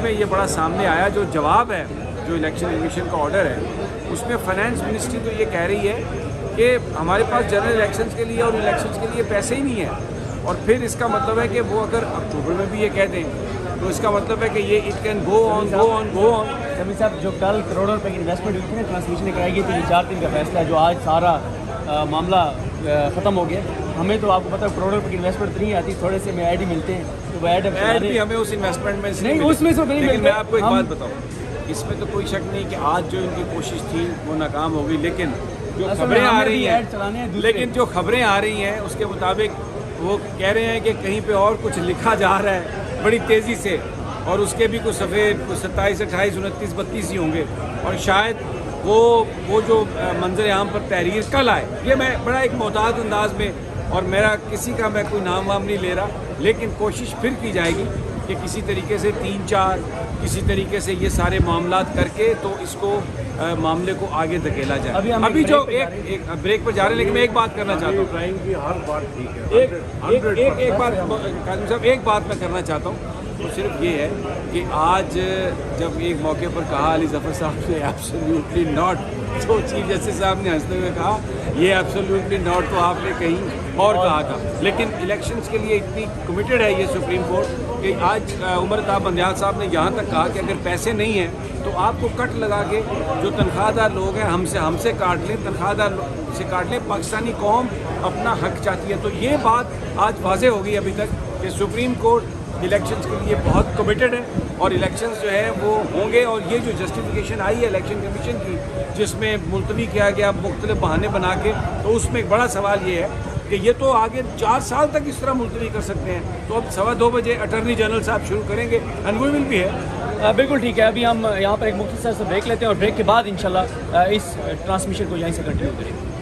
میں یہ بڑا سامنے آیا جو جواب ہے جو الیکشن کمیشن کا آرڈر ہے اس میں فائنانس منسٹری تو یہ کہہ رہی ہے کہ ہمارے پاس جنرل الیکشنز کے لیے اور الیکشنز کے لیے پیسے ہی نہیں ہیں، اور پھر اس کا مطلب ہے کہ وہ اگر اکتوبر میں بھی یہ کہہ دیں تو اس کا مطلب ہے کہ یہ اٹ کین گو آن گو آن گو آن۔ شمیم صاحب جو کل کروڑوں روپے کی انویسٹمنٹ ہوئی تھی نا ٹرانسمیشن نے کرائی گئی تھی، یہ 4 دن کا فیصلہ ہے جو آج سارا معاملہ ختم ہو گیا۔ ہمیں تو آپ کو پتہ ہے کروڑوں روپے کی انویسٹمنٹ نہیں آتی، تھوڑے سے میں ایڈ ہی ملتے ہیں تو وہ ایڈ بھی ہمیں اس انویسٹمنٹ میں نہیں اس میں سے لیکن میں آپ کو ایک بات بتاؤں، اس میں تو کوئی شک نہیں کہ آج جو ان کی کوشش تھی وہ ناکام ہو گئی، لیکن جو خبریں آ رہی ہیں اس کے مطابق وہ کہہ رہے ہیں کہ کہیں پہ اور کچھ لکھا جا رہا ہے بڑی تیزی سے، اور اس کے بھی کچھ صفحے 27 28 29 32 ہی ہوں گے، اور شاید وہ جو منظر عام پر تحریر کل آئے، یہ میں بڑا ایک محتاط انداز میں، اور میرا کسی کا میں کوئی نام وام نہیں لے رہا، لیکن کوشش پھر کی جائے گی کہ کسی طریقے سے 3-4 کسی طریقے سے یہ سارے معاملات کر کے تو اس کو معاملے کو آگے دھکیلا جائے۔ ابھی جو ایک بریک پر جا رہے ہیں، لیکن میں ایک بات کرنا چاہتا ہوں، ایک بات میں کرنا چاہتا ہوں، وہ صرف یہ ہے کہ آج جب ایک موقع پر کہا علی ظفر صاحب نے ایبسلیوٹلی ناٹ، تو چیف جسٹس صاحب نے ہنستے ہوئے کہا یہ ایبسلیوٹلی ناٹ تو آپ نے کہیں اور کہا تھا، لیکن الیکشنز کے لیے اتنی کمیٹڈ ہے یہ سپریم کورٹ کہ آج عمر طاہر بندیال صاحب نے یہاں تک کہا کہ اگر پیسے نہیں ہیں تو آپ کو کٹ لگا کے جو تنخواہ دار لوگ ہیں ہم سے کاٹ لیں، تنخواہ دار سے کاٹ لیں، پاکستانی قوم اپنا حق چاہتی ہے۔ تو یہ بات آج واضح ہو گئی ابھی تک کہ سپریم کورٹ الیکشنز کے لیے بہت کمیٹڈ ہے، اور الیکشنز جو ہے وہ ہوں گے، اور یہ جو جسٹیفیکیشن آئی ہے الیکشن کمیشن کی جس میں ملتوی کیا گیا مختلف بہانے بنا کے، تو اس میں ایک بڑا سوال یہ ہے کہ یہ تو آگے 4 سال تک اس طرح ملتوی کر سکتے ہیں، تو اب 2:15 بجے اٹارنی جنرل صاحب شروع کریں گے، اینڈ وی ول بی ہے۔ بالکل ٹھیک ہے، ابھی ہم یہاں پر ایک مختصر سے بریک لیتے ہیں اور بریک کے بعد انشاءاللہ اس ٹرانسمیشن کو یہیں سے کنٹینیو کریں گے۔